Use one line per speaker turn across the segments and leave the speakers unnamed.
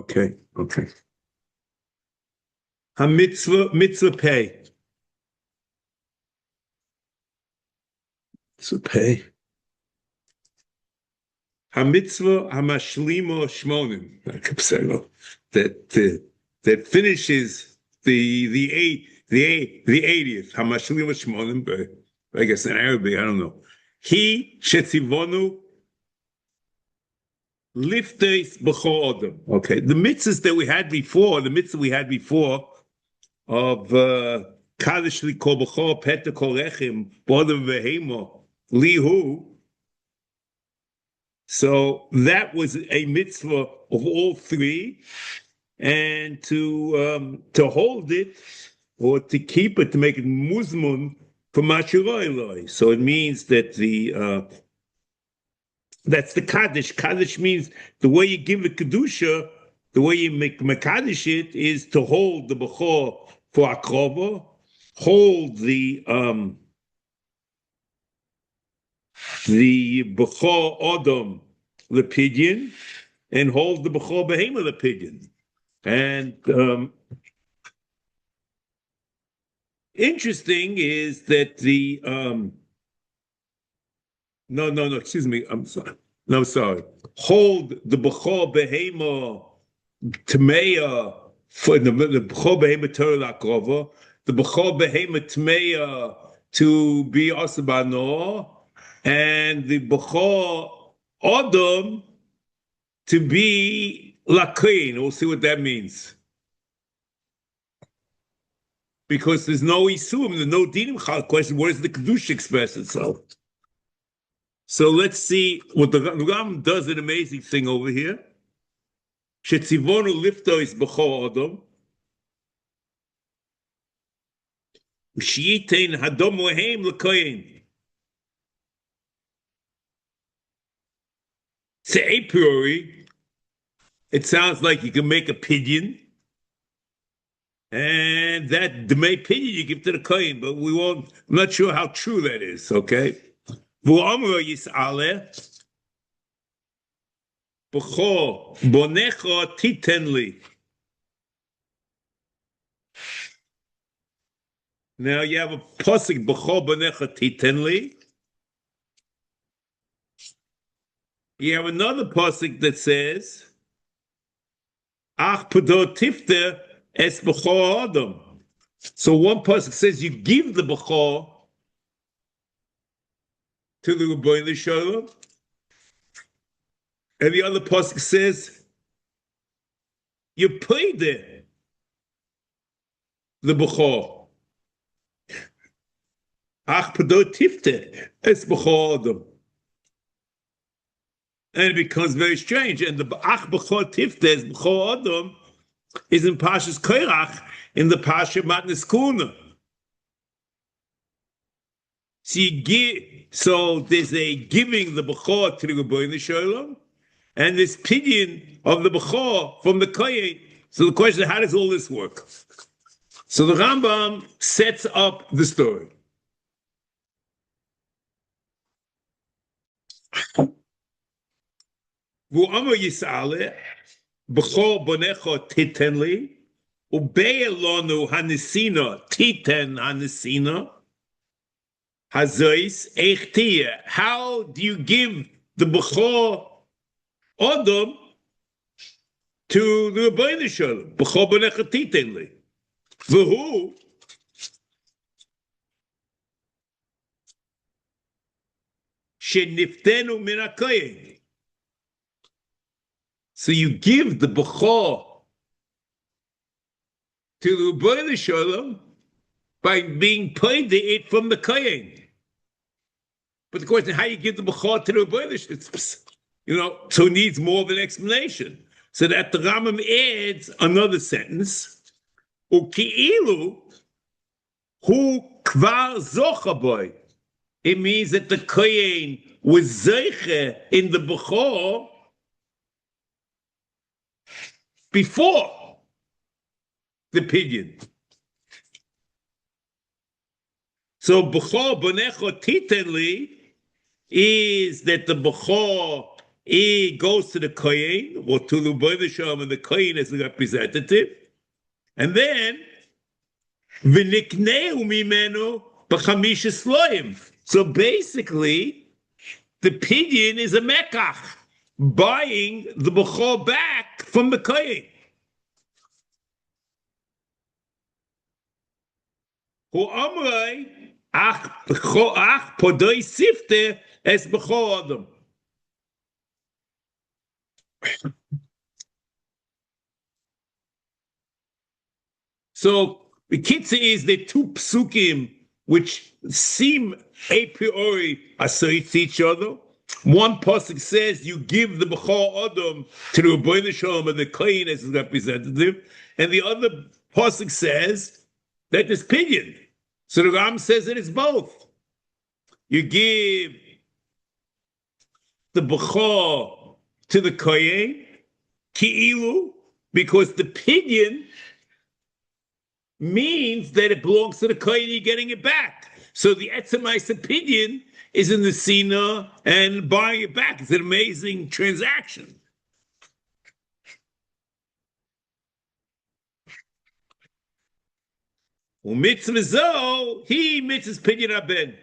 Okay. Mitzvah pay. Mitzvah pay. HaMitzvah HaMashlimo Shmonim. That finishes the 80th. HaMashlimo Shmonim. But I guess in Arabic, I don't know. He shetzivonu lifteis b'chol adam. Okay, the mitzvahs that we had before, of Kaddish likol b'chol peta kol lechem b'odam v'hema lihu. So that was a mitzvah of all three, and to hold it or to keep it, to make it muzmun for mashiroi. So it means that that's the Kaddish. Kaddish means the way you give the Kedusha, the way you make Mekadosh it, is to hold the Bechor for Akrova, hold the Bechor Adam Lepidyon, and hold the Bechor Behema Lepidyon. And interesting is that the excuse me. I'm sorry. No, sorry. Hold the Bechor Behema Tmeya for the Bechor Behema Torah Akrova, the Bechor Behema Tmeya to be Asabano, and the Bechor Adam to be Lakein. We'll see what that means. Because there's no Isum, there's no Dinim Chal question. Where does the Kedusha express itself? So let's see what the Ram does. An amazing thing over here. Shetzivonu lifto is b'chol adam. Shiyitein hadom lehem l'koyin. So a priori, it sounds like you can make a pidyon, and that demay pidyon you give to the koyin, but we won't. I'm not sure how true that is. Okay. V'amro yis'aleh b'chor bonecha titen li. Now you have a pasuk b'chor bonecha titen li. You have another pasuk that says ach pedot tifda es b'chor adam. So one pasuk says you give the b'chor to the Rebbeinu Shalom, and the other pasuk says you pay the bechor. Ach pedot tifte es bechor adam, and it becomes very strange. And the ach bechor tifte es bechor adam is in Pashas Korach in the Pasha Matnes Kuna. So there's a giving the Bechor to the Rebbeinu Shalom, and this pidyon of the Bechor from the Kohen. So the question is, how does all this work? So the Rambam sets up the story. V'amar Yis'aleh, Bechor bonecha titen li, u'be'elonu hanisina titen hanisina, Hazois Eichtia. How do you give the Bechor Adam to the Rebbeinu Shalom? Bechor bonecha titen li. V'hu sheniftenu min hakohen. So you give the Bechor to the Rebbeinu Shalom by being paid it from the Kohen. But the question, how you give the Bechor to the Rebbeinu, so it needs more of an explanation. So that the Rambam adds another sentence, Uki'ilu hu kvar zocha boy. It means that the Kohen was zeiche in the Bechor before the pidyon. So Bechor bonecha titen li is that the Bechor It goes to the Kohen, or to the Boydesham, and the Kohen as a representative. And then, V'nikneu mimenu b'chamisha sloim. So basically, the pidyon is a mekach, buying the Bechor back from the Kohen. Hu amrei, ach podoi sifte es Bechor Adam. So the kitzah is the two psukim which seem a priori associate to each other. One pasuk says you give the Bechor Adam to the Rebbeinu Shalom and the Kohen as his representative, and the other pasuk says that it's pidyon. So the Ram says that it's both. You give the Bechor to the Kohen, ki'ilu, because the pidyon means that it belongs to the Kohen, you're getting it back. So the etzemais opinion is in the Sina and buying it back. It's an amazing transaction. Mitzvah zo, he mitzvahs pidyon aben.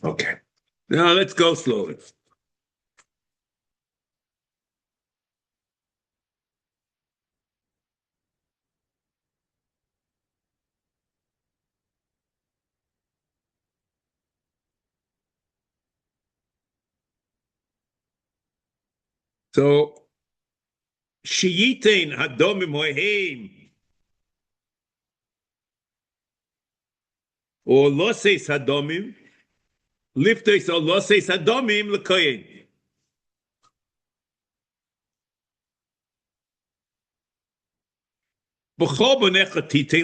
Okay, now let's go slowly. So, Shiyitein hadomim hoheim, or loses hadomim, liftos or loses hadomim l'kohen.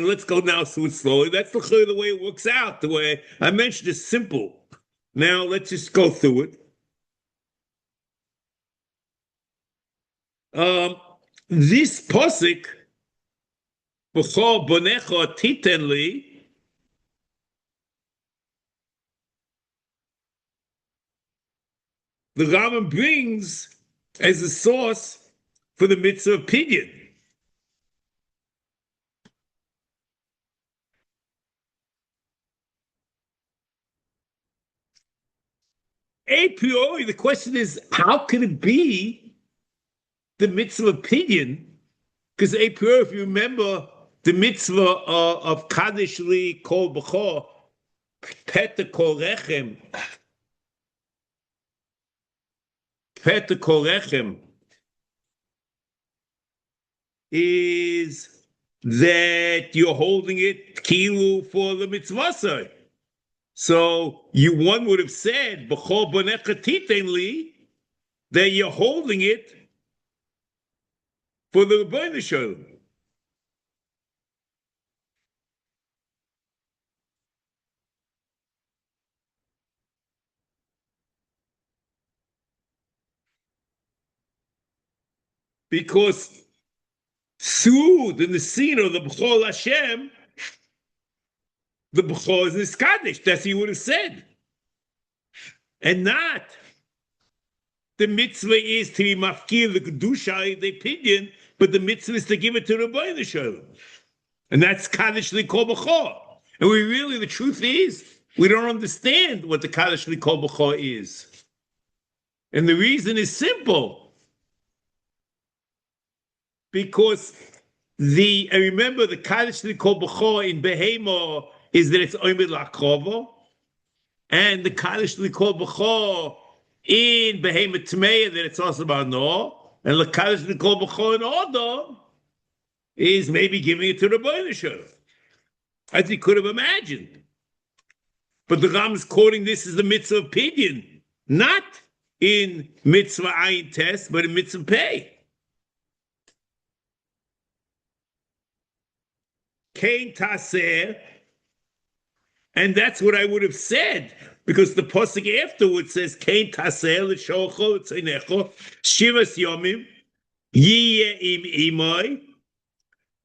Let's go now through it slowly. That's the way it works out. The way I mentioned is simple. Now let's just go through it. This posik, B'chor bonecha titen li, the Rambam brings as a source for the mitzvah of pidyon. A priori, the question is, how can it be the mitzvah of pidyon? Because a priori, if you remember the mitzvah of Kaddish li kol b'chor, peta kol rechem, peta kol rechem, is that you're holding it kilu for the mitzvah. So one would have said, B'chor bonecha titen li, that you're holding it for the Rebbeinu Shalom. Because through the Nesina of the B'chor Hashem, the B'chor is Niskadish. That's what he would have said. And not the mitzvah is to be mafkir the Kedusha, the opinion, but the mitzvah is to give it to the Rebbeinu Shalom. And that's Kaddish li kol b'chor. And the truth is, we don't understand what the Kaddish li kol b'chor is. And the reason is simple. Because I remember the Kaddish li kol b'chor in Behemo is that it's oimid la'krovo. And the Kaddish li kol b'chor in Behemo Tmeya that it's also about no. And the Kaddish li kol b'chor in Odom is maybe giving it to the Rebbeinu Shalom, as he could have imagined. But the Ram is quoting this as the mitzvah of pidyon, not in mitzvah ayin tes, but in mitzvah pei. Kain taseh, and that's what I would have said, because the pasuk afterwards says Kain taseh l'shocho tzeinecho shivas yomim yiyeh im imoy.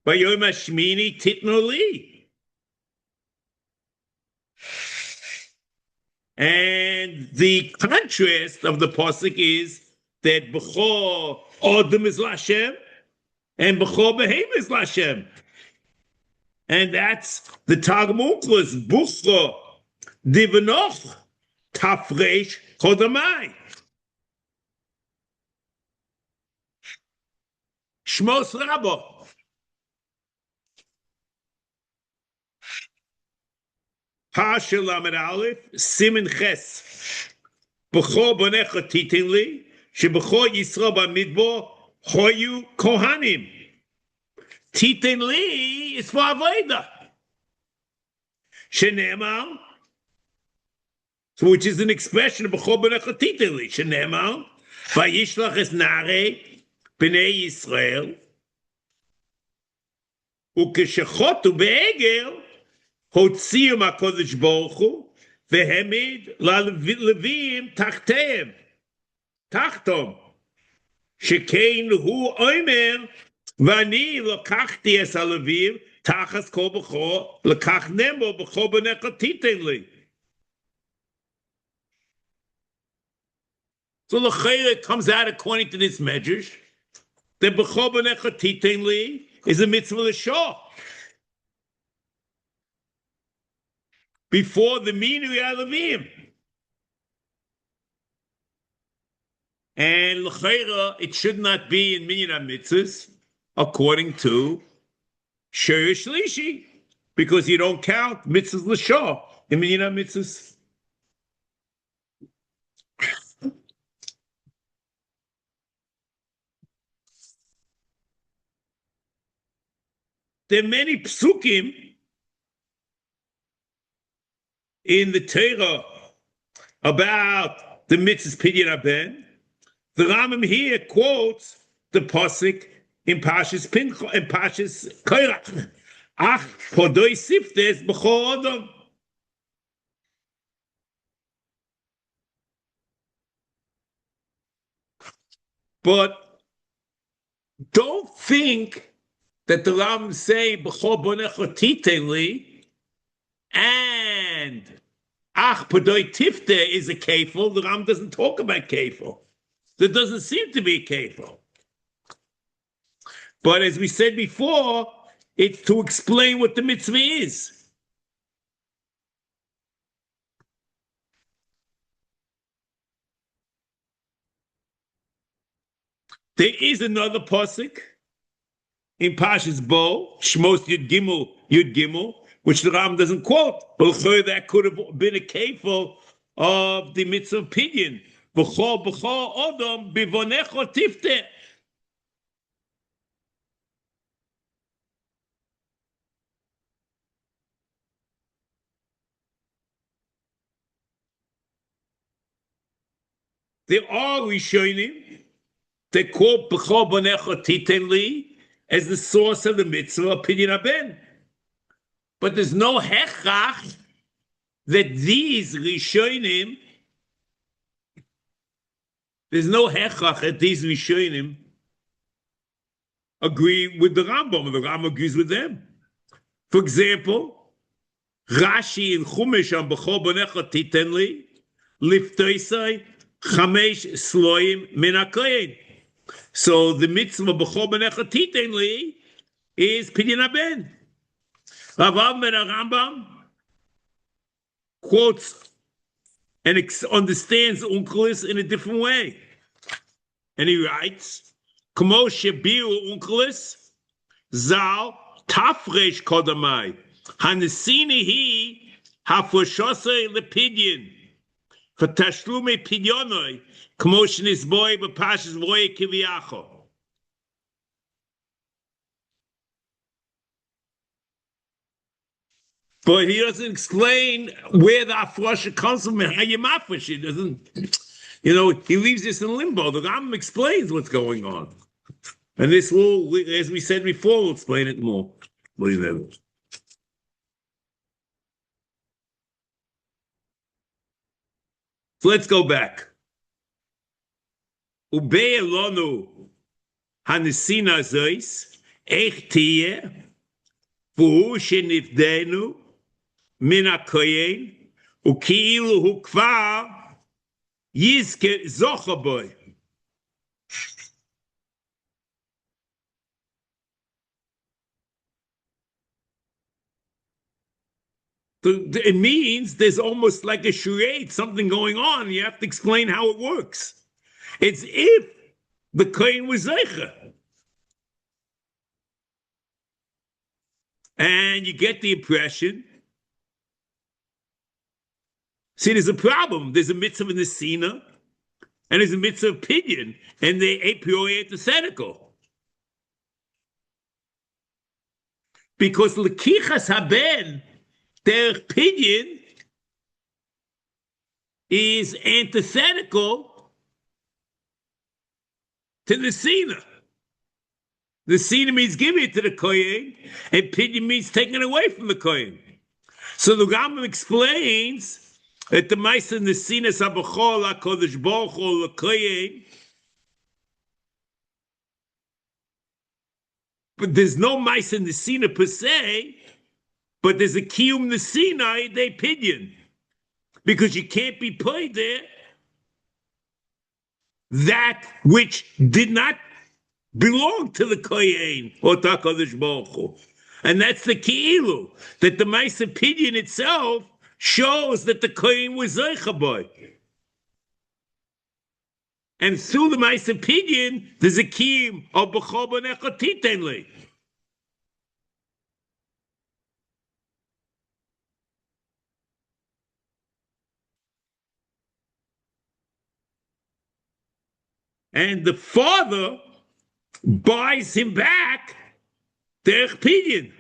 Bayom Hashmini titno li. And the contrast of the pasuk is that Bechor Adam is Lashem and Bechor Behem is Lashem. And that's the Targumuklas, Buchra, Divanoch, Tafresh, Kodamai. Shmos Rabbah. Parsha Lamed Aleph, Simen Ches. Bechor Bonecha Titinli, Shebechor Yisrael Bamidbar, Hoyu Kohanim. Titinli is for Avodah. Shenemar, which is an expression of Bechor Bonecha Titinli. Shenemar, Vayishlach es Nare, Bnei Yisrael, Ukeshechotu Be'egel, Hotziu HaKodesh Baruch Hu, Vehemid LaLevim Tachteim, Tachtom, Shekein Hu Omer, Vani Lokachti Es HaLevim, Tachas Kol Bechor, Lekach Nemo Bechor Bonecha Titinli. So the Chayre comes out according to this medrash. The Bechor Bonecha Titinli is a mitzvah l'shah. Before the Minui Alavim. And l'chayra, it should not be in Minyan HaMitzvos, according to Shiur Shlishi, because you don't count mitzvahs l'shah in Minyan HaMitzvos. There are many psukim in the Torah about the mitzvahs Pidyon Haben. The Rambam here quotes the pasuk in Parshas Pinchas, in Parshas Korach. Ach, podoi siftes b'chol Adam. But don't think that the Rambam say b'chol bonecha titeli and ach podoi tifte is a kefil. The Rambam doesn't talk about kefil. There doesn't seem to be a kefil. But as we said before, it's to explain what the mitzvah is. There is another pasuk in Parshas Bo, Shmos Yud Gimel, which the Ram doesn't quote, but that could have been a kefil of the mitzvah of Pidyon. B'chol Adam bivonecho tifte. There are Rishonim that quote B'chol bonecho titenli as the source of the mitzvah of Pidyon Haben. But there's no hechach that these Rishonim, there's no hechach that these Rishonim agree with the Rambam, and the Rambam agrees with them. For example, Rashi in Chumash on B'chol bonecha titenli liftoisai chamesh sloim min hakohen. So the mitzvah B'chol bonecha titenli is Pidyon Haben. Rav Avram ben Rambam quotes and understands Unkelis in a different way. And he writes, Kmo shebiru Unkelis, Zal tafresh kodamai, hanesini hi hafoshosei lepidyon, v'tashlume pidyonoi, kmo shenisboi b'pashas voye kiviyacho. But he doesn't explain where the afrosha comes from and how you mafresh. He doesn't, he leaves this in limbo. The Rambam explains what's going on. And this will, as we said before, will explain it more. So let's go back. Ubei elonu hanisina zois, eich tiyeh, v'hu shenifdenu, min hakoyen, Uki'ilu hu kvar yizke zocha boy. It means there's almost like a charade, something going on. You have to explain how it works. It's if the kohen was zeicha. And you get the impression. See, there's a problem. There's a mitzvah in the Sina, and there's a mitzvah of pidyon, and they're a priori antithetical. Because lekichas haben, their pidyon is antithetical to the Sina. The Sina means giving it to the kohen, and pidyon means taking it away from the kohen. So the Rambam explains that the Maisa in the Sina Sabachol HaKodesh Baruch Hu LeKohen, but there's no Maisa in the Sina per se, but there's a Kiyum in the Sinai, they pidyon. Because you can't be paid there that which did not belong to the Kohen or to HaKodesh Baruch Hu. And that's the Ki'ilu, that the Maisa pidyon itself shows that the Kohen was zeicha boy. And through the Maisa pidyon, there's a kiyum of B'chol B'necha Titenli. And the father buys him back their pidyon.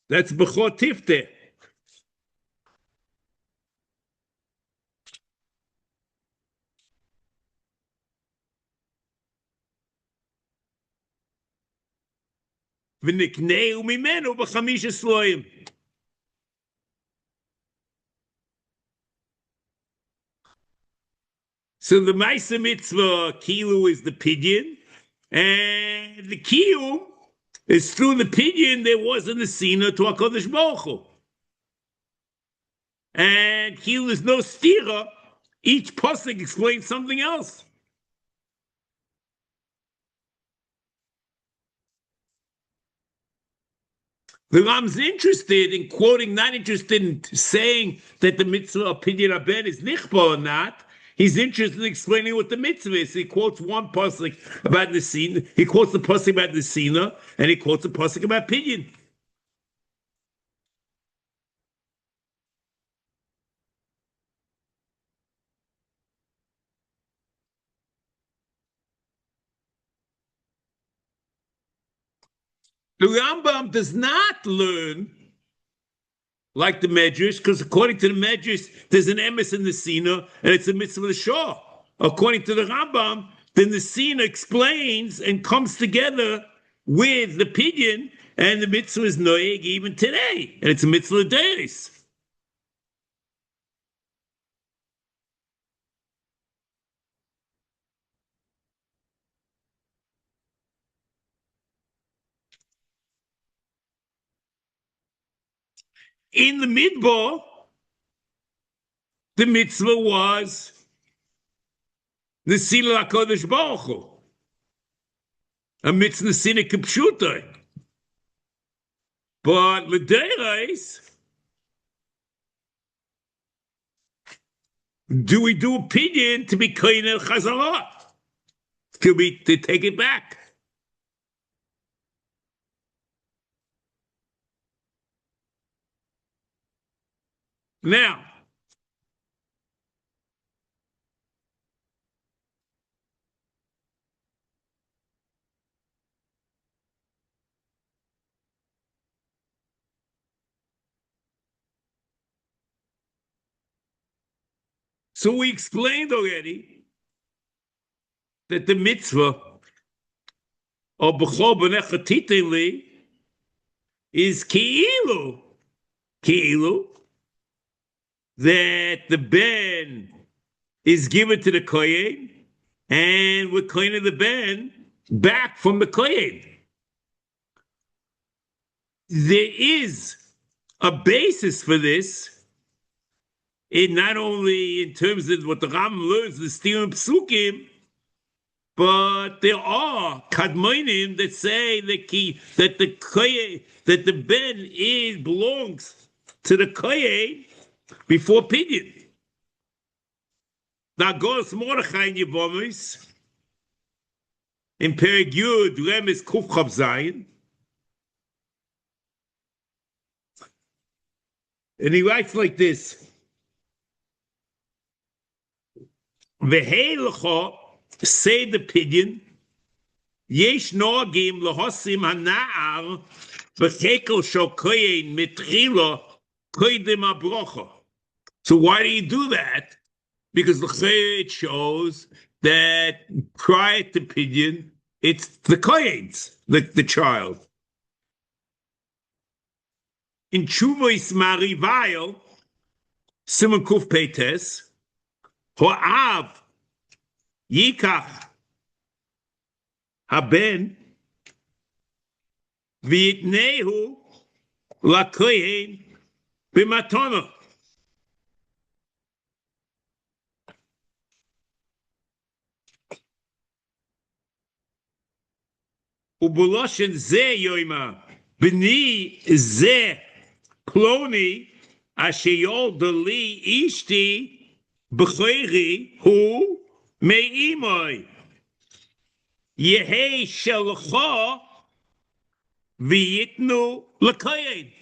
That's B'chor Tefda. V'nikneu mimenu b'chamisha sloim. So the Maisa Mitzvah Kilu is the pidyon, and the Kiyum is through the pidyon there was in the Sina to HaKadosh Baruch Hu. And Kilu is no stira. Each pasuk explains something else. The Ram's interested in quoting, not interested in saying that the mitzvah of pidyon aben is nichba or not. He's interested in explaining what the mitzvah is. He quotes one pasuk about the Sina. He quotes the pasuk about the Sina, and he quotes the pasuk about pidyon. The Rambam does not learn like the Medrash, because according to the Medrash, there's an emes in the Sina, and it's a mitzvah of the Shah. According to the Rambam, then the Sina explains and comes together with the pidyon, and the mitzvah is noeg even today, and it's a mitzvah of days. In the Midbar, the mitzvah was the Sila HaKadosh Baruch Hu, a mitzvah Sina Kipshutai. But l'deiros, do we do a pidyon to be kohen el chazarah? To take it back? Now, so we explained already that the mitzvah of B'chol B'necha Titenli is ki'ilu, that the ben is given to the kohen, and we're kohen of the ben back from the kohen. there is a basis for this, not only in terms of what the Rambam learns, the Stirim Psukim, but there are Kadmonim that say that the Ben belongs to the Kohen before Pidyon. Now goes Mordechai in Yevomis in Perek Yud Remes Kuf Chav Zayin, and he writes like this: V'hei lecho say the Pidyon yesh nogim lehosim hanaar v'chekel shel kohen mitrila koydem abrocha. So why do you do that? Because it shows that prior to Pidyon, it's the kohen's, the child. In Chuvos Marivail, Simon Kuf Peites, Ho'av Yikach Haben V'yitnehu LaKohen B'matona. Ubuloshen Ze Yoima B'ni Ze Ploni Asheyol Dali Ishti B'chayri Hu Me'imoi Yehei Shelcha V'yitnu L'Kohen.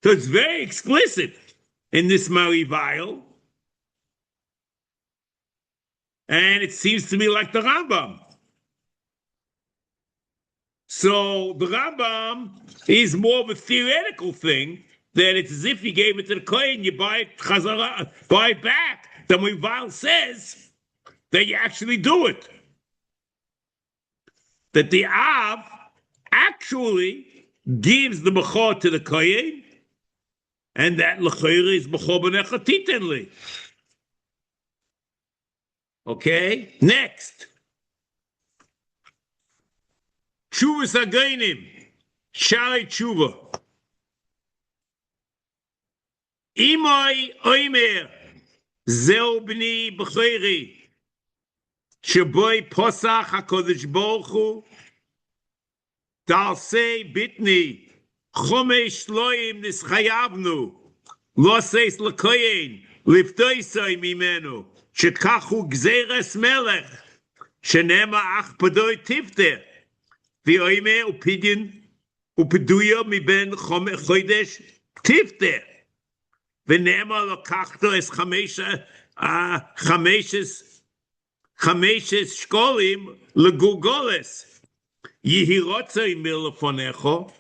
So it's very explicit in this Marivail, and it seems to me like the Rambam. So the Rambam is more of a theoretical thing, that it's as if you gave it to the Kohen, you buy it chazara, buy it back. The Marivail says that you actually do it. That the Av actually gives the Bechor to the Kohen, and that L'chayre is Bechor B'necha Titenli. Okay, next. Tshuvas Againim, Shalei Tshuva. Imai Oimer, Zeu B'ni B'chayri, Sheboi Posach HaKodesh Baruch Hu, Dalsei Bitni, Chomesh Loim Nischayavnu, Loseis L'koyen, Liftoisai Mimenu, Shekachu Gzeres Melech, Shenema Ach Padoi Tifter, V'oime Upidyon, Upeduya Miben Chodesh Tifter, V'nema Lokachto Es Chameshes Shkolim Legugoles, Yihirotzai Milefonecho,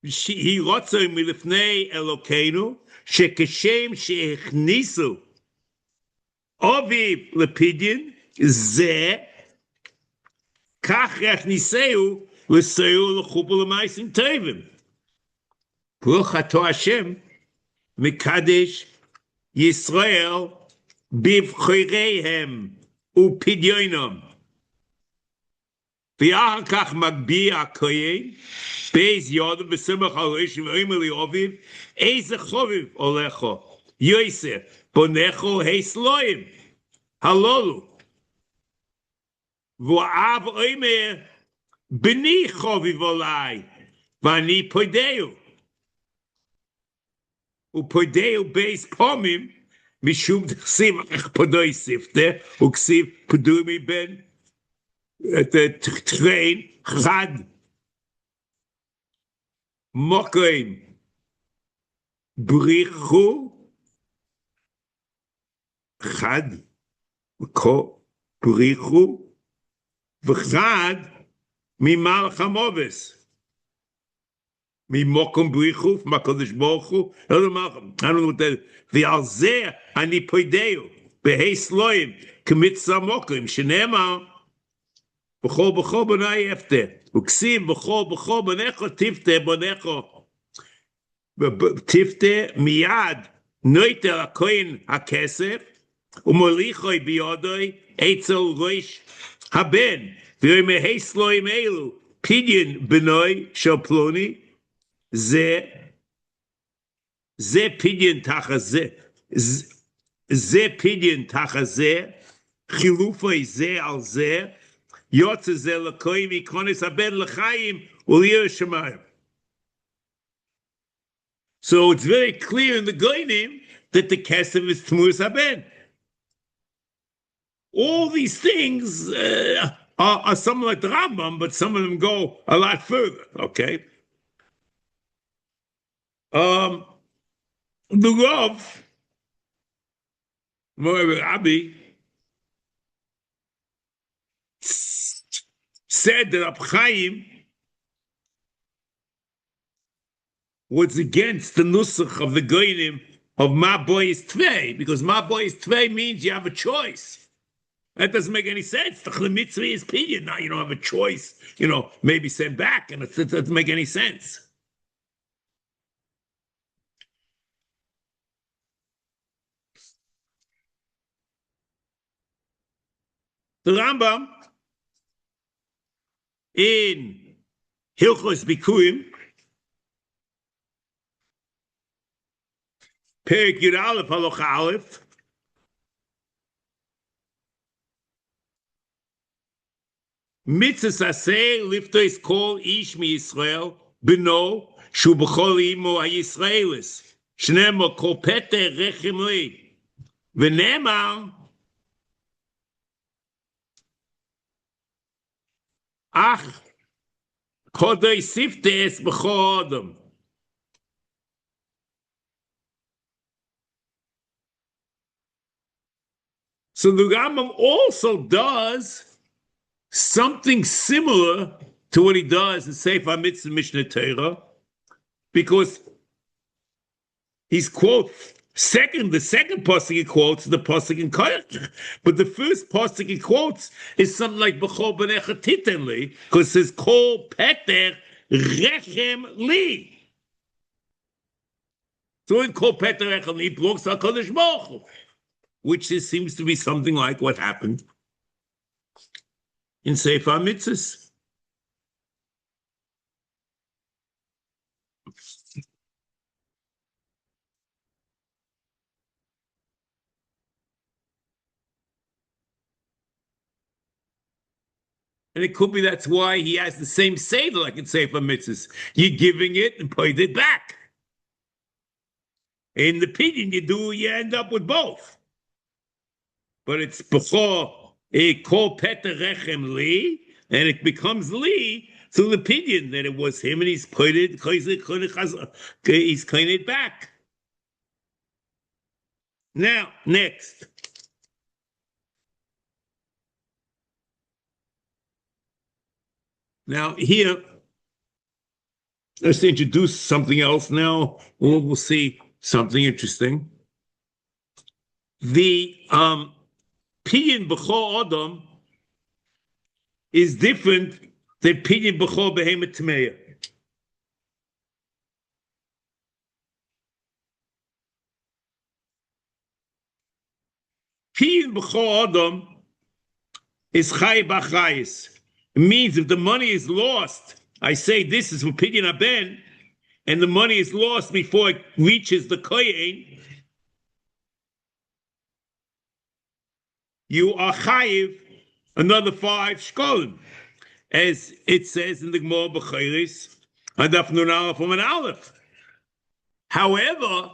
Yihirotzai Milefnei Elokeinu, Shekeshem Shechnisu, Oviv Lepidyon, Ze, Kach Yachniseu, L'Seu L'Chupel L'Maisim Tevim. Baruch Ato Hashem, Mekadesh Yisrael, Bivchoreihem, Upidyonom. V'yachar kach magbi HaKoyen, Beis Yodem B'Simach HaRosh V'Omer Li'Oviv, Eze Choviv Olecho, Yosef, Bonecho Heis Loim, Halolu. V'Av Omer, B'ni Choviv Olai, V'ani Poideu. Upoideu Beis Pomim, Mishum T'chsiv Ach Podoi Sifte, Uksiv Podumi Ben, the train, Chad, Mokoim, Brichu, Chad, Ko, Brichu, V'chad, Mimal Chamoves, Mimokom Brichu, Makodesh Baruch I don't know what that, V'alzeh, Ani Poideu, Beheis Loim, K'mitzah Mokoim, Shenema, B'chol b'chol b'nai efte. Uksiv b'chol b'chol b'necho tifte b'necho. Tifte miyad noiter HaKohen HaKesef umolichoi biyodoi etzel roish haben. V'yoy meheis loim elu pidyon benoi shel ploni, ze pidyon tachas ze pidyon tachas ze, chilufay ze al ze, yotze ze l'koyim ikonis abed l'chaim u'liyah shemayim. So it's very clear in the Goyim that the kesef is Tmuras Haben. All these things are some like the Rambam, but some of them go a lot further, okay? The Rav, Moreover Rabbi, said that Rab Chaim was against the nusach of the Goyim of Ma Boy is Tvei, because Ma Boy is Tvei means you have a choice. That doesn't make any sense. The HaMitzvos is pidyon. Now you don't have a choice, maybe send back, and it doesn't make any sense. The Rambam in Hilchos Bikurim, Perek Yud Aleph Halacha Aleph, Mitzvos Aseh liftois kol ish mi Yisrael beno shu b'chol imo ha-Yisraelis shnemo kol pete rechem li v'nemar ach kodei siftes b'chol adam. So the Rambam also does something similar to what he does in Sefer HaMitzvos Mishnah Torah, because he's the second pasuk he quotes is the pasuk in Koyach, but the first pasuk he quotes is something like B'chol b'necha titen li, because it says Kol Peter Rechem Li. So in Kol Peter Rechem Li belongs to HaKadosh Baruch Hu, which seems to be something like what happened in Sefer HaMitzvos. And it could be that's why he has the same seder like in Sefer HaMitzvos. You're giving it and put it back. In the pidyon you end up with both. But it's before a kol peter rechem li, and it becomes li through the pidyon that it was him, and he's put it, he's kind it back. Now, next. Now here, let's introduce something else now. We'll see something interesting. The pidyon b'chol adam is different than pidyon b'chol behemoth tmeya. Pidyon b'chol adam is chay b'chayis. It means if the money is lost, I say this is for pidyon haben, and the money is lost before it reaches the kohen, you are chayiv another 5 shkolim, as it says in the Gemara B'chayris, Adaf Nun Aleph from an Aleph. However,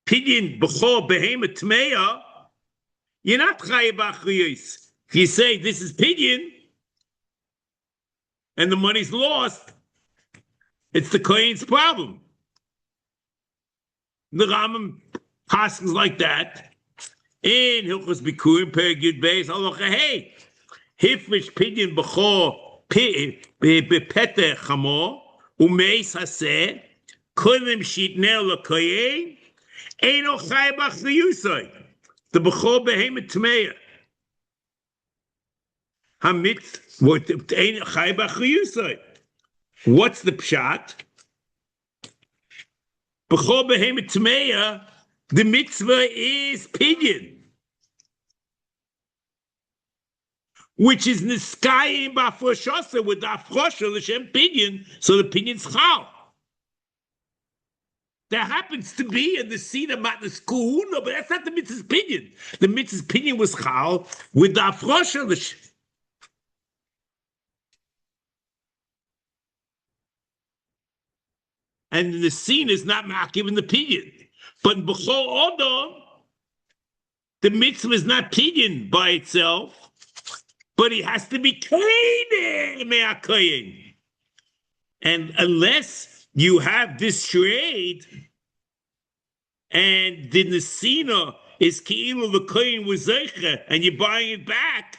pidyon b'chol behemoth tmeya, you're not chayiv achriyos. If you say this is pidyon and the money's lost, it's the kohen's problem. The Rambam passes like that. In Hilchos Bikurim, Perek Yud Beis, Halacha Hey, Hifrish pidyon b'chol b'peteh chamor umeis haseh kolim shitnei l'kohen eino chay b'achriyusay the b'chol behemoth tmeya what eino chay b'achriyusay. What's the pshat? B'chol behemoth tmeya, the mitzvah is pidyon. which is niskayim ba'afroshasa with the afrosha l'shem pinion, so the pinion's chal. There happens to be in the scene of matnas kuhuna, but that's not the mitzvah's pinion. The mitzvah's pinion was chal with the afrosha l'shem. And the scene is not makiv in the pinion. But in B'chol Adam, the mitzvah is not pinion by itself, but it has to be kaineh me'akoyin. And unless you have this trade, and the nesina is ki'ilu the koyin with zeicha, and you're buying it back,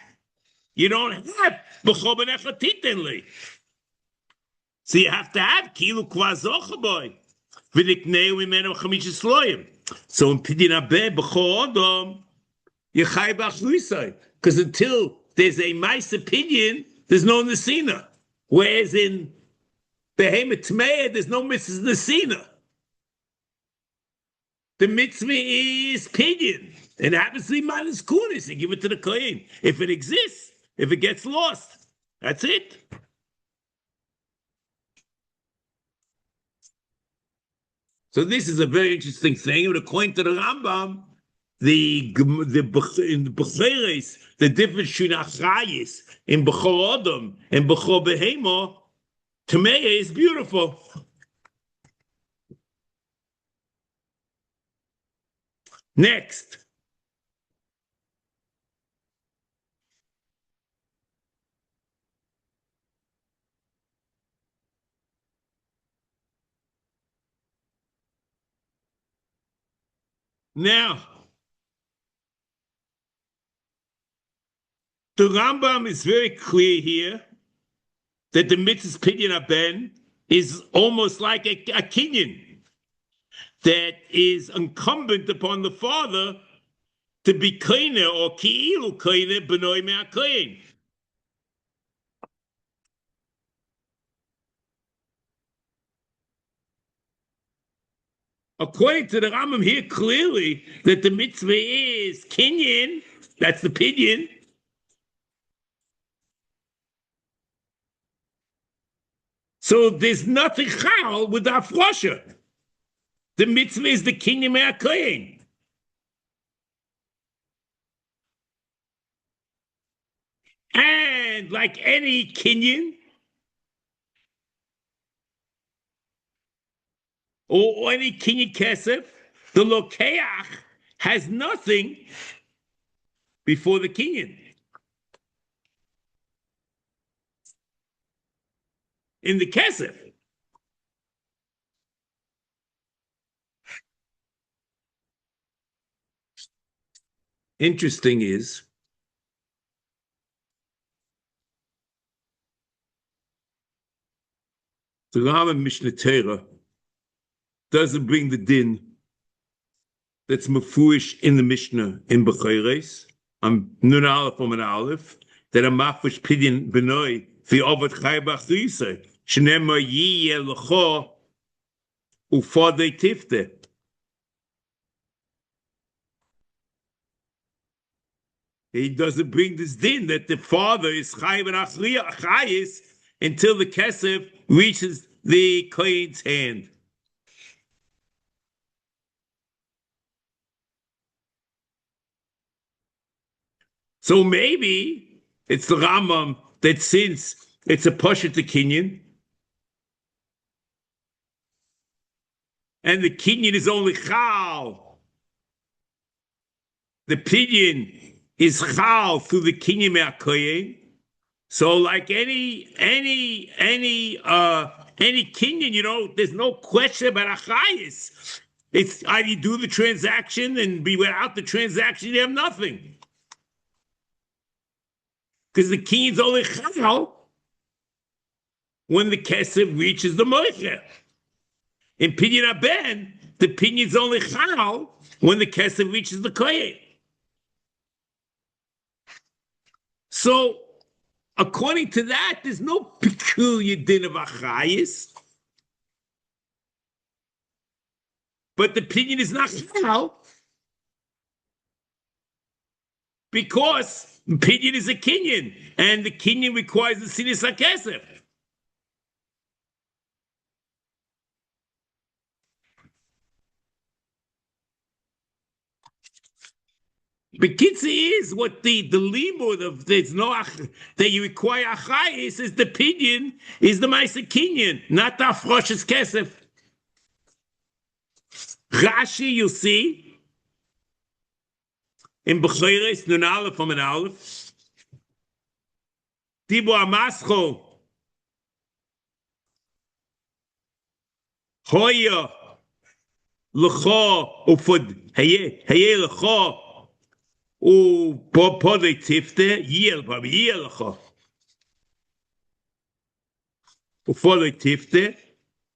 you don't have b'chol b'necha titenli. So you have to have ki'ilu kvazocha boy. V'nikneu imenu chamisha sloyim. So in pidyon abed b'chol adam, you chay b'achluisai. Because until there's a nice opinion, there's no nesina. Whereas in Behemoth Tmeah, there's no mitzvah nesina. The mitzvah is pidyon. It happens to be minus kunis. You give it to the kohen. If it exists, if it gets lost, that's it. So this is a very interesting thing. But according to the Rambam, in the Becheres, the difference between Achayis in Bechor Adam and Bechor Behemo, Tmeah is beautiful. Next. Now, the Rambam is very clear here that the mitzvah's pidyon aben is almost like a kinyan that is incumbent upon the father to be koine or ki'ilu koine b'noi me'akoyin. According to the Rambam here, clearly that the mitzvah is kinyan, that's the pidyon. So there's nothing chal with the afrosha. The mitzvah is the kinyan me'akoyin. And like any kinyan, or any kinyan kesef, the lokeach has nothing before the kinyan. In the kesef. Interesting is the Rambam Mishnah Torah doesn't bring the din that's mafuish in the Mishnah in Becheres. Nun Aleph an Aleph that a mafuish pidyon benoi the Ovad Chai B'Achrisei Shnema Yiyeh L'cho Ufadei Tifte. He doesn't bring this din that the father is Chai B'Achris until the kesef reaches the kohen's hand. So maybe it's the Rambam that since it's a pasha to kinyan, and the kinyan is only chal, the pidyon is chal through the kinyan me'akoyen. So like any kinyan, there's no question about achayis. It's either you do the transaction and be without the transaction, you have nothing. Because the kinyan's only chal when the kesef reaches the moicher. In pidyon aben, the pinion's only chal when the kesef reaches the kohen. So, according to that, there's no peculiar din of achayis. But the pinion is not chal Because pidyon is a kinyan, and the kinyan requires the sinis hakesef. Bekitzi is what the limud of there's no that you require achayis is the pidyon is the ma'aser kinyan, not the afrosh's kesef. Rashi, you see, in Bechores Nun Aleph from an Aleph, Tibo Amascho, Hoya, Lecha, Ufod, Haye Lecha, U Pode Tifte, Yel Lecha, Ufode Tifte,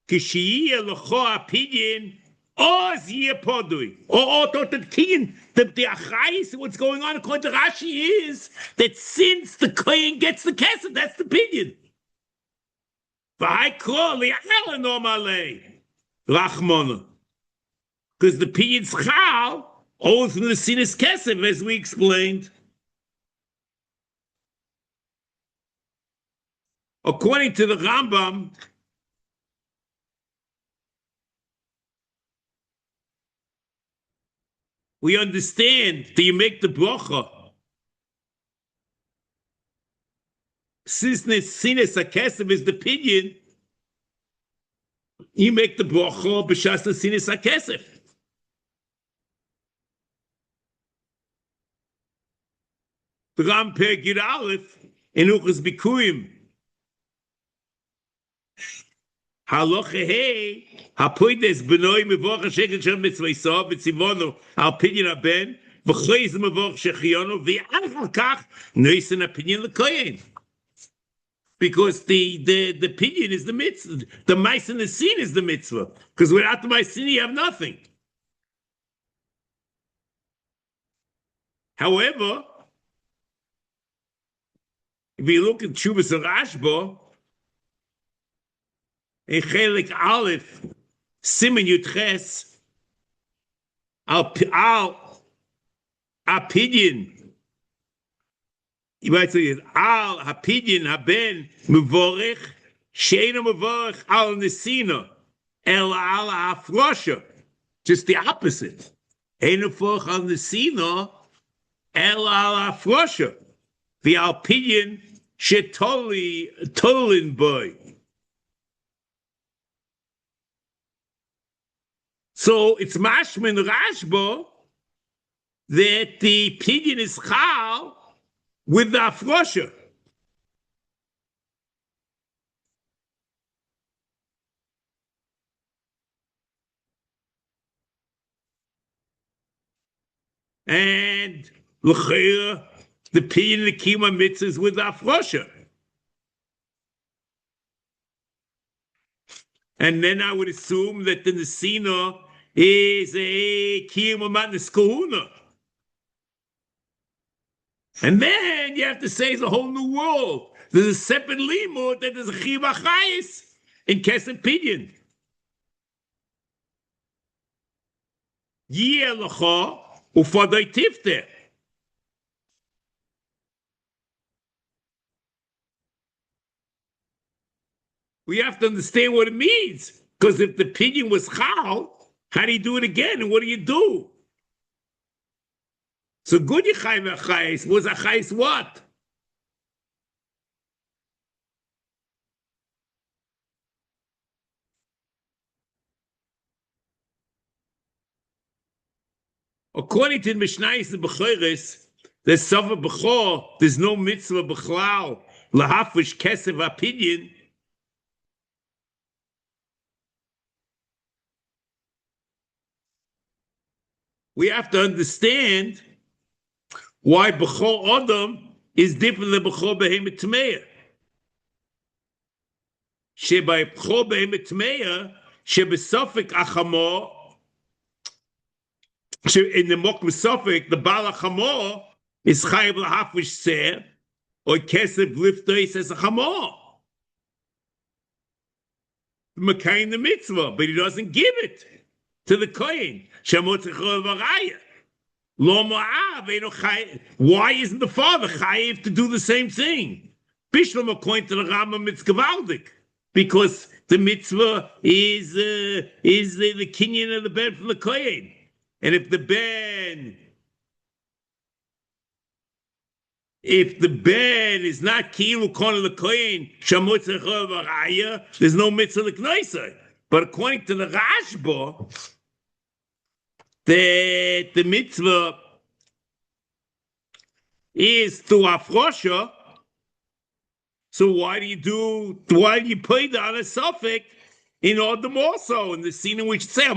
Kishi Lecha Pidyon, Oz Ye Podui, or the Kiyan, the Achais, what's going on according to Rashi is that since the Kohen gets the kesef, that's the pidyon. Because the pidyon's chal owes from the sinus kesef, as we explained. According to the Rambam, we understand that you make the bracha. Since the sinus hakesef is the pidyon, you make the bracha b'shas the sinus hakesef. The Ram Per Gid Aleph in Uchas Bikurim. Halacha hey, hapoides benoi mevorach shekel shem mitzvaysav v'tzivono al pidyon haben v'choiz mevorach shechiono v'achar kach noisen a pidyon l'koyen. Because the pidyon is the mitzvah, the mice and the sin is the mitzvah. Because without the mice you have nothing. However, if you look at Tshuvas Rashba, in Chelik Aleph, Siman Yudches, al pidyon, you might say al hapidyon haben mevorech sheinu mevorech al nesina el al hafrosha, just the opposite. Einu mevorech al nesina el al hafrosha. The al pidyon shetolin boy. So it's mashman Rashba that the pidyon is chal with the afrosha. And l'chayra, the pidyon the kima mitzvahs with the afrosha. And then I would assume that the nesina is a kiyum matnas kahuna. And then you have to say it's a whole new world. There's a separate limud that there's a chiyuv achayis in kesef pidyon. Yeh lecha ufadai tifte. We have to understand what it means. Because if the pidyon was chal, how do you do it again? And what do you do? So good Yechayim Achayis was Achayis what? According to the Mishnayos and Bechoros, there's Sefer Bechor, there's no mitzvah Bechlal, Lahafish Kesef HaPidyon. We have to understand why Bechor Adam is different than Bechor Behemoth Tmeya. Sheba Bechor Behemoth Tmeya, Sheba Sofik Achamor, in the Mok Sofik, the Baal Achamor is Chayav Lahafish Ser, or Kesef Liftois as a Chamor. Mekayim the mitzvah, but he doesn't give it to the Kohen. Shemot Zechor V'Raya. Why isn't the father chayiv to do the same thing? Bishlam, according to the Rambam, it's gewaldig, because the mitzvah is the kinyan of the ben from the kohen, and if the ben is not kilu kon the kohen, there's no mitzvah l'knoisa. But according to the Rashba, that the mitzvah is to afrosha. So why do you put it on a suffix in Adam also in the scene in which it says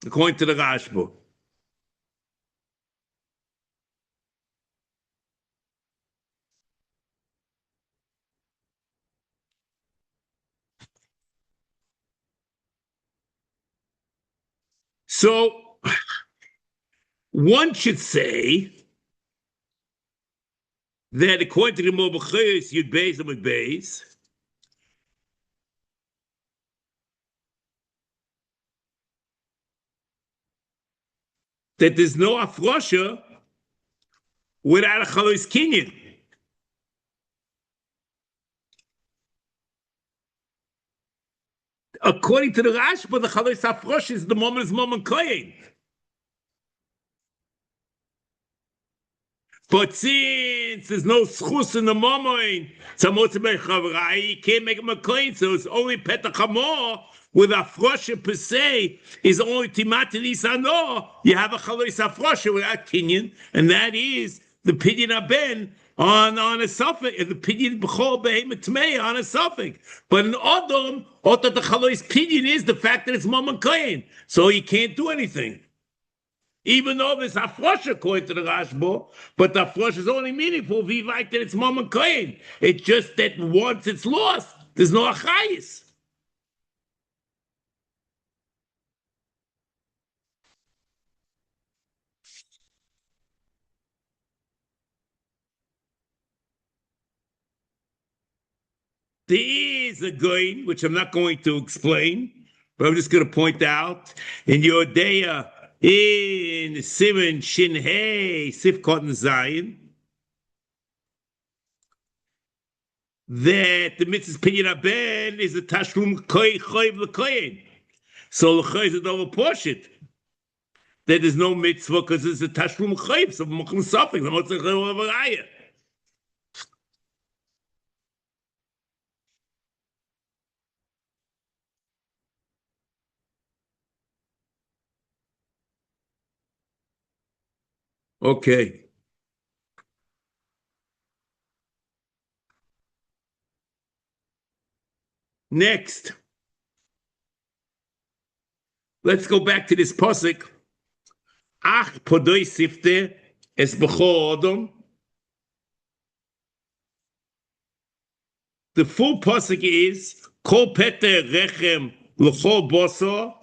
according to the Rashba? So one should say that according to the Mobachiris, you'd base them with base. That there's no afrosha without a chalos kinyan. According to the Rashba, the chalos afrosha is the moment kohen. But since there's no schus in the moment, you can't make him a kohen, so it's only petach hamor with afrosha per se is only timat nisano. You have a chalos afrosha without kinyan, and that is the pidyon aben on a suffix, the pidyon b'chol behemoth tmei on a suffix. But in Adam, the chalos pidyon is the fact that it's moment kohen, so he can't do anything. Even though there's afrosha according to the Rashba, but the afrosha is only meaningful if you like that it's moment kohen. It's just that once it's lost, there's no achayis. There is a goin, which I'm not going to explain, but I'm just going to point out in Yodeya, in Simon Shin Hey Sif Cotton Zion, that the mitzvah's pidyon aben is a tashlum choyv l'kohen. So l'choy is a double portion. That there's no mitzvah because it's a tashlum choyv. So mochem suffix. I'm not saying over. Okay. Next, let's go back to this pasuk. Ach podoi sifte es bechor adam. The full pasuk is kol peter rechem l'chol boso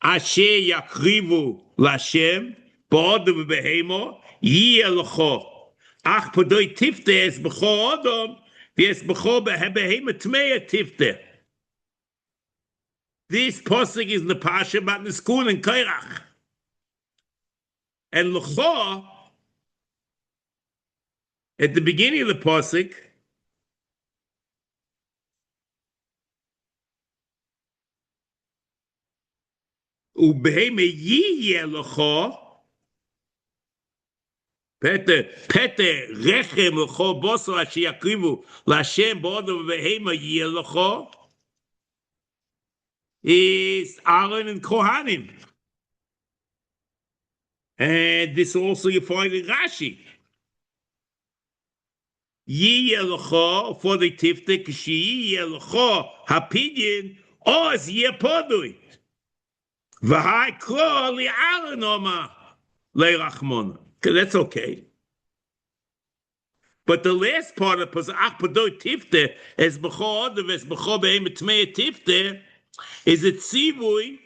asher yakrivu l'Hashem ba'odam v'behemo yiyeh l'chol. Ach podoi tifte es bechor adam. This pasuk is in the Pasha about the school in Kairach. And L'cho, at the beginning of the pasuk, Ubeheme yiyeh L'cho, Pete rechem l'chol boso asher yakrivu l'Hashem ba'odam v'behema yiyeh l'cho is Aaron and Kohanim. And this also you find in Rashi. Yiyeh l'cho for the tifte k'shi yiyeh l'cho hapidyin oz yiyeh podui v'hai klo li'Aaron oma le'rachmona. That's okay. But the last part of Ach Podoi Tifte as Bechor Odav as Bechor Be'em Tmei Tifte is a tzivui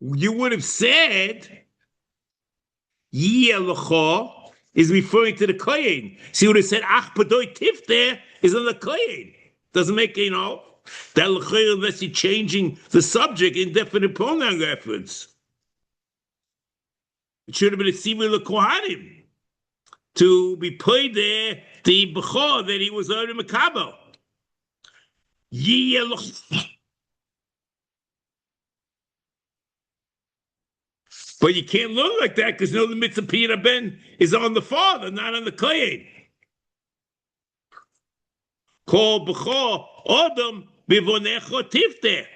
you would have said Yiyeh L'cho is referring to the Kohen. So he would have said, Ach Padoi Tifte is on the Kohen. Doesn't make, that unless you're changing the subject, indefinite pronoun reference. It should have been a Sivir Kohanim to be played there, the Bechor that he was already Makabo. But you can't learn like that because the mitzvah Piyat Ben is on the father, not on the Kohen. Called Bechor Adam Bivonecho Tifte.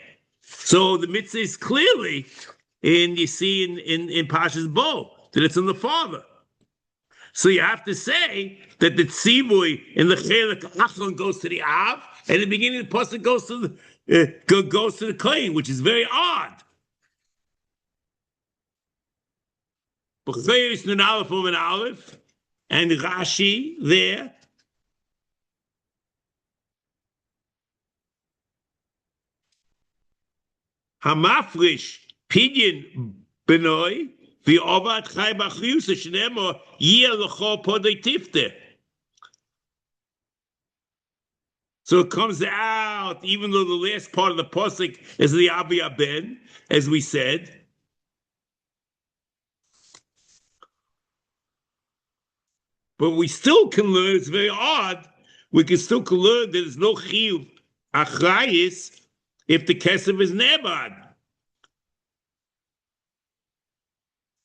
So the mitzvah is clearly, and you see in Pasha's Bo, that it's on the father. So you have to say that the tzivui in the Chelek Achron goes to the Av, and the beginning of the pasuk goes to the Kohen, which is very odd. B'chayis nun Aleph and Aleph, and Rashi there. Hamafrish pidyon benoi v'ovat chay b'chiyusa shenemo yeh l'chol podei tifte. So it comes out, even though the last part of the pasuk is the Abi Ben, as we said. But we still can learn, it's very odd, we can still learn that there's no chiyuv achrayis if the kesef is nebad.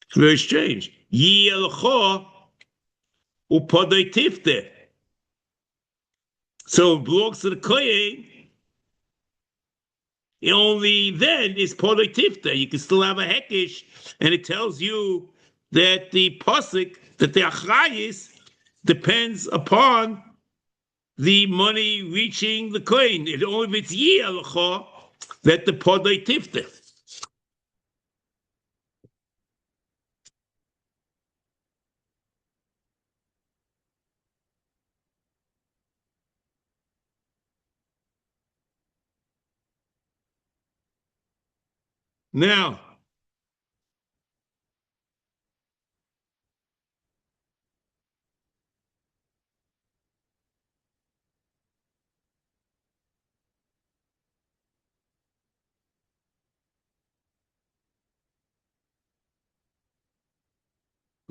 It's very strange. Yi elcho upodei tifte. So it belongs to the kohen. Only then is podei tifte. You can still have a hekish, and it tells you that the pasuk, that the achrayis depends upon the money reaching the kohen. It only if it's yi elcho that the podei tifte. Now,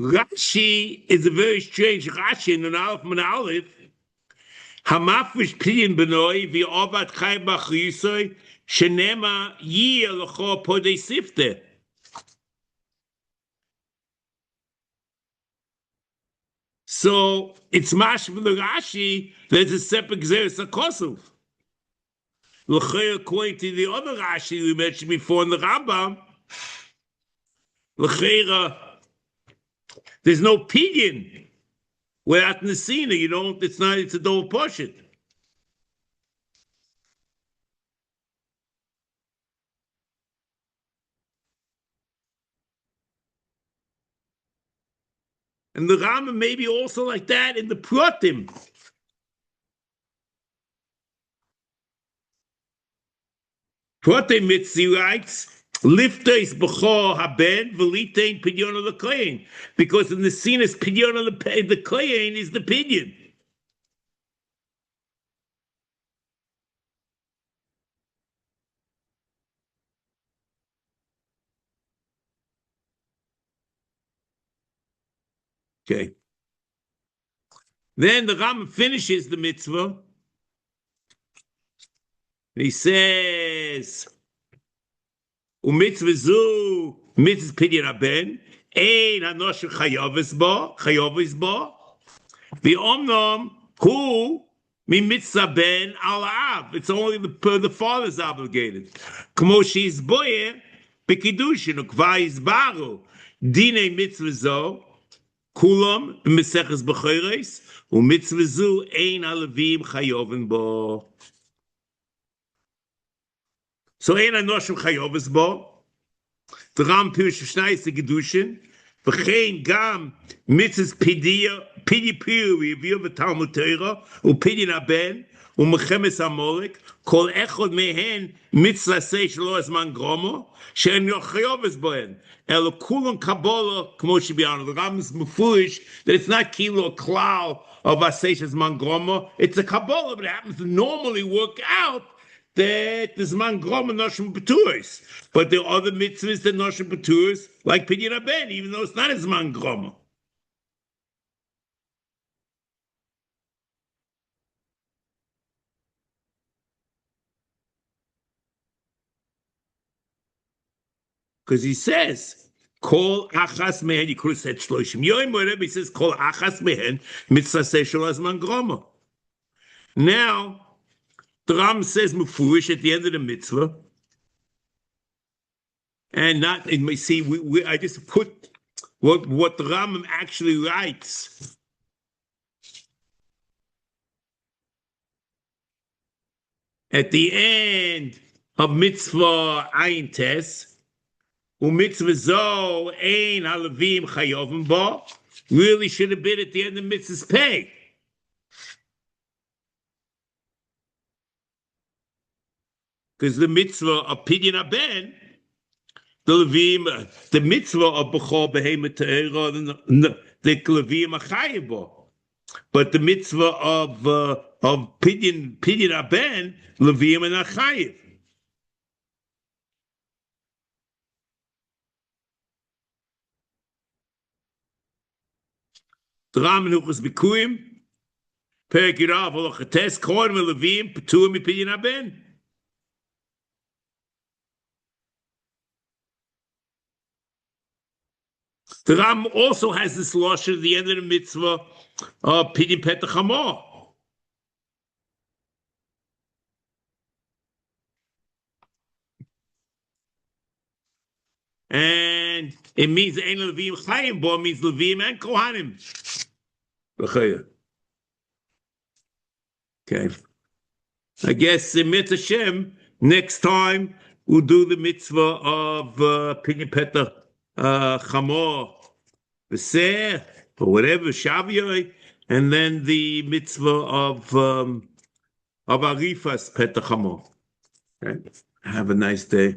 Rashi is a very strange Rashi in an Aleph and Aleph. Hamafrish pidyon benoi v'ovat chay b'chiyusoi shenema yi elcho podei sifte. So it's mash from the Rashi. There's a separate gzeres hakosuf. L'chei, according to the other Rashi we mentioned before in the Rambam, l'chei, there's no pidyon without nesina. You don't. It's not. It's a double portion. And the Rambam may be also like that in the Pratim. Pratim Mitzi writes, Lifteis b'chor haben v'litein pidyon of the kohen, because in the sinus pidyon of the kohen is the pidyon. Okay. Then the Rambam finishes the mitzvah. He says, u'mitzvah zu mitzvah pidyon haben ein hanosher chayavis bo v'omnom hu mi mitzvah ben al av. It's only the father's obligated. Kmo she's boye b'kiddushin u'kva yizbaru dinei mitzvah zo kulam b'meseches b'choros u'mitzvah zu ein halavim chayovin bo. So ein hanosher chayavis bo. The Ram Pirush Shnayis the Gedushin, v'chein gam mitzvahs pidya piru review of Talmud Torah, upidyon haben, ומלחמת המולק, כל אחד מהן מצווה שלו הזמן גרומו, שאין יוחייבס בהן, אלא כולן קבולה, כמו שביארנו, the Rambam is mefurish that it's not kilo a klal of aseh הזמן גרומו, it's a kabbalah, but it happens to normally work out that the zman groma noshim beturis, but there are other mitzvahs that noshim beturis, like pidyon haben, even though it's not a zman groma. Because he says, Kol achas mehen, you could have said shloshim yoim, whatever, he says, Kol achas mehen, mitzvah shel zman groma. Now, the Ram says mufurish at the end of the mitzvah, and not, and we see, I just put what the Rambam actually writes. At the end of mitzvah ayin tes, u'mitzvah zo ein halavim chayovim bo, really should have been at the end of mitzvah's pay. Because the mitzvah of pidyon haben, the levim, the mitzvah of bechor behemoth te'era, the levim achayev bo. But the mitzvah of pidyon haben, levim and achayev. The Ramenuchas bikuim, perek yirav holachates, kohen levim, petuim pidyon haben. The Ram also has this lashon at the end of the mitzvah of pidyon petach hamor. And it means ein levim chayim bo, means levim and kohanim. Okay. I guess in Mitzvah Hashem, next time we'll do the mitzvah of pidyon petach chamor, Aseh, or whatever, Shavuot, and then the mitzvah of Arifas petach chamor. Okay. Have a nice day.